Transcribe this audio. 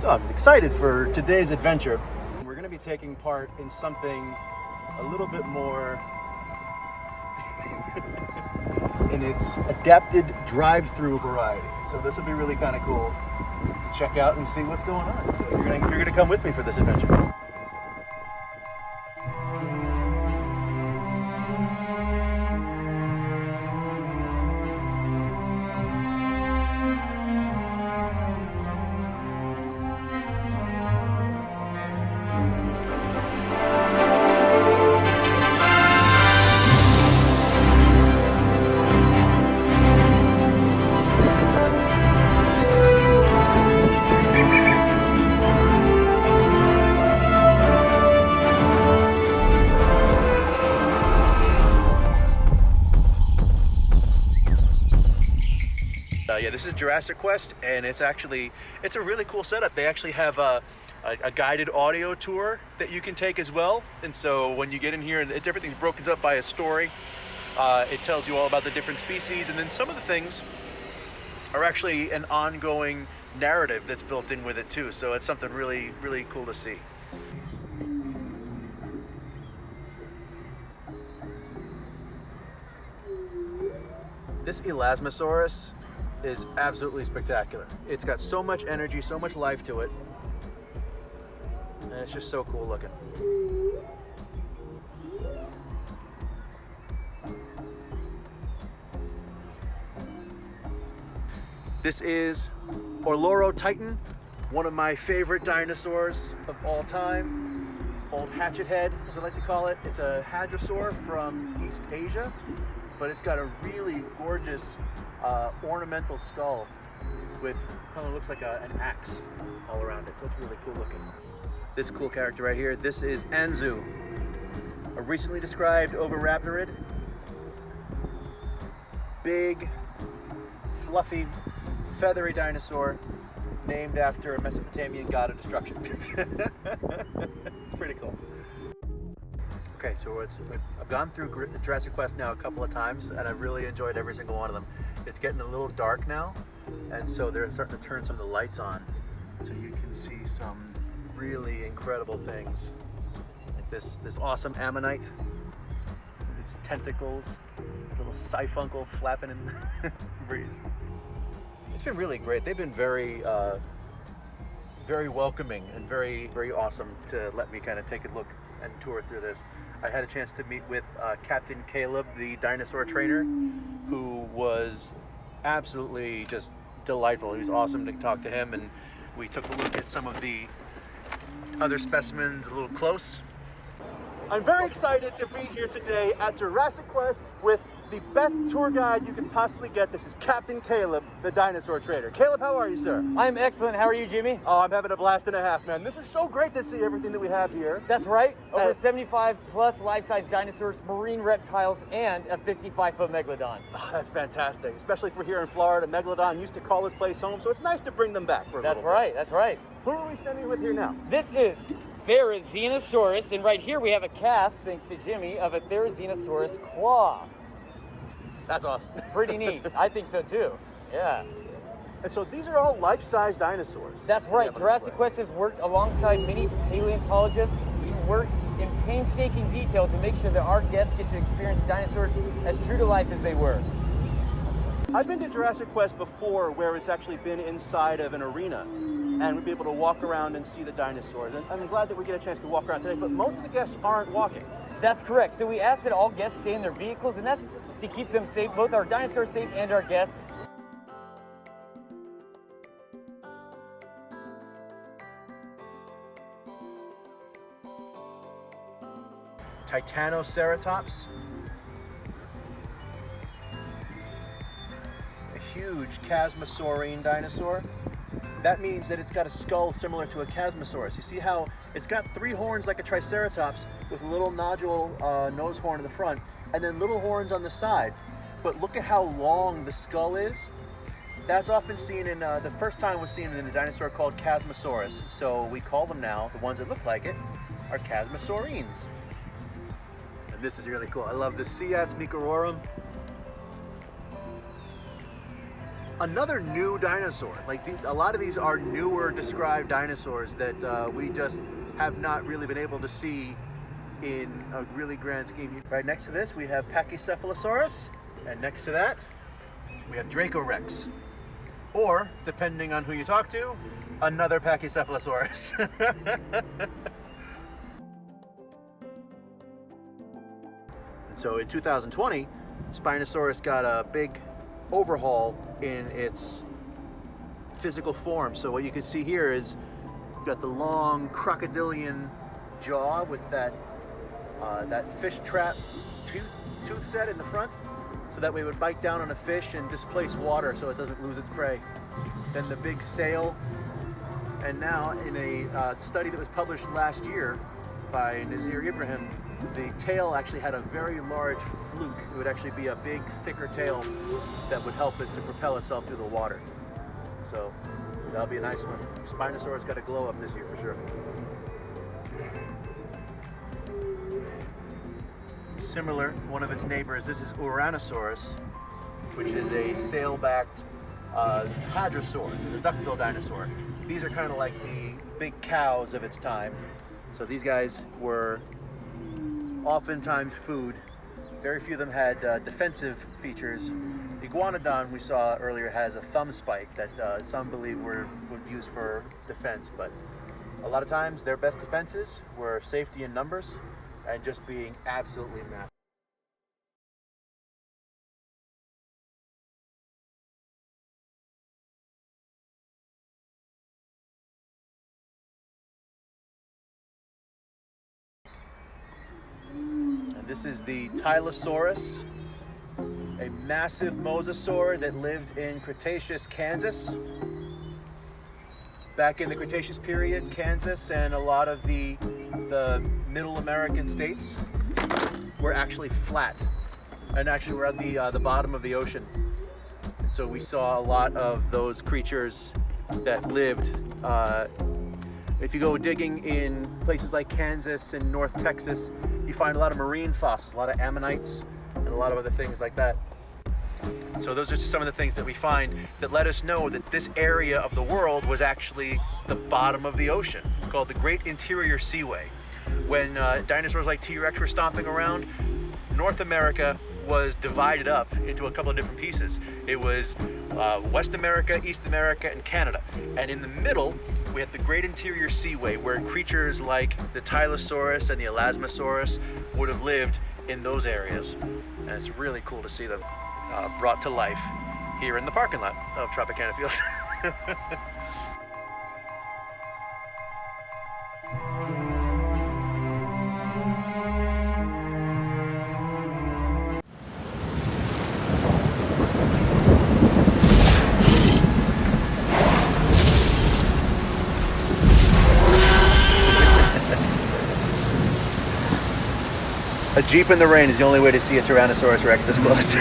So I'm excited for today's adventure. We're going to be taking part in something a little bit more in its adapted drive-through variety. So this will be really kind of cool to check out and see what's going on. So you're gonna come with me for this adventure. Yeah, this is Jurassic Quest, and it's a really cool setup. They actually have a guided audio tour that you can take as well. And so when you get in here, everything's broken up by a story. It tells you all about the different species, and then some of the things are actually an ongoing narrative that's built in with it too. So it's something really, really cool to see. This Elasmosaurus is absolutely spectacular. It's got so much energy, so much life to it, and it's just so cool looking. This is Orloro Titan, one of my favorite dinosaurs of all time. Old hatchet head, as I like to call it. It's a hadrosaur from East Asia, but it's got a really gorgeous ornamental skull with kind of looks like an axe all around it. So it's really cool looking. This cool character right here, this is Anzu, a recently described oviraptorid. Big, fluffy, feathery dinosaur named after a Mesopotamian god of destruction. It's pretty cool. Okay, so I've gone through Jurassic Quest now a couple of times, and I've really enjoyed every single one of them. It's getting a little dark now, and so they're starting to turn some of the lights on, so you can see some really incredible things. Like this awesome ammonite with its tentacles, a little siphuncle flapping in the breeze. It's been really great. They've been very welcoming and very, very awesome to let me kind of take a look and tour through this. I had a chance to meet with Captain Caleb, the dinosaur trainer, who was absolutely just delightful. He was awesome to talk to him, and we took a look at some of the other specimens a little close. I'm very excited to be here today at Jurassic Quest with the best tour guide you can possibly get. This is Captain Caleb, the dinosaur trader. Caleb, how are you, sir? I'm excellent. How are you, Jimmy? Oh, I'm having a blast and a half, man. This is so great to see everything that we have here. That's right. Over 75 plus life-size dinosaurs, marine reptiles, and a 55-foot megalodon. Oh, that's fantastic, especially if we're here in Florida. Megalodon used to call this place home, so it's nice to bring them back for a little bit. That's right. Who are we standing with here now? This is Therizinosaurus, and right here we have a cast, thanks to Jimmy, of a Therizinosaurus claw. That's awesome. Pretty neat. I think so too. Yeah. And so these are all life-size dinosaurs. That's right. Jurassic Quest has worked alongside many paleontologists to work in painstaking detail to make sure that our guests get to experience dinosaurs as true to life as they were. I've been to Jurassic Quest before, where it's actually been inside of an arena, and we'd be able to walk around and see the dinosaurs. And I'm glad that we get a chance to walk around today, but most of the guests aren't walking. That's correct. So we asked that all guests stay in their vehicles, and that's to keep them safe, both our dinosaurs safe and our guests. Titanoceratops. A huge chasmosaurine dinosaur. That means that it's got a skull similar to a chasmosaurus. You see how it's got 3 horns like a triceratops with a little nodule nose horn in the front and then little horns on the side. But look at how long the skull is. That's often seen in, the first time was seen in a dinosaur called Chasmosaurus. So we call them now, the ones that look like it, are chasmosaurines. And this is really cool. I love the Seats micrororum. another new dinosaur. Like a lot of these are newer described dinosaurs that we just have not really been able to see in a really grand scheme. Right next to this we have Pachycephalosaurus, and next to that we have Dracorex, or depending on who you talk to, another Pachycephalosaurus. And so in 2020, Spinosaurus got a big overhaul in its physical form. So what you can see here is you've got the long crocodilian jaw with that fish trap tooth set in the front, so that way it would bite down on a fish and displace water so it doesn't lose its prey. Then the big sail, and now in a study that was published last year by Nazir Ibrahim, the tail actually had a very large fluke. It would actually be a big, thicker tail that would help it to propel itself through the water. So that'll be a nice one. Spinosaurus got a glow up this year for sure. Similar, one of its neighbors, this is Uranosaurus, which is a sail-backed hadrosaur, a duckbill dinosaur. These are kind of like the big cows of its time. So these guys were oftentimes food. Very few of them had defensive features. The iguanodon we saw earlier has a thumb spike that some believe would use for defense, but a lot of times their best defenses were safety in numbers and just being absolutely massive. And this is the Tyrannosaurus, a massive mosasaur that lived in Cretaceous Kansas. Back in the Cretaceous period, Kansas and a lot of the middle American states were actually flat, and actually were at the bottom of the ocean. So we saw a lot of those creatures that lived. If you go digging in places like Kansas and North Texas, you find a lot of marine fossils, a lot of ammonites, and a lot of other things like that. So those are just some of the things that we find that let us know that this area of the world was actually the bottom of the ocean, called the Great Interior Seaway. When dinosaurs like T-Rex were stomping around, North America was divided up into a couple of different pieces. It was West America, East America, and Canada. And in the middle, we had the Great Interior Seaway, where creatures like the Tyrannosaurus and the Elasmosaurus would have lived in those areas. And it's really cool to see them brought to life here in the parking lot of Tropicana Field. A Jeep in the rain is the only way to see a Tyrannosaurus Rex this close.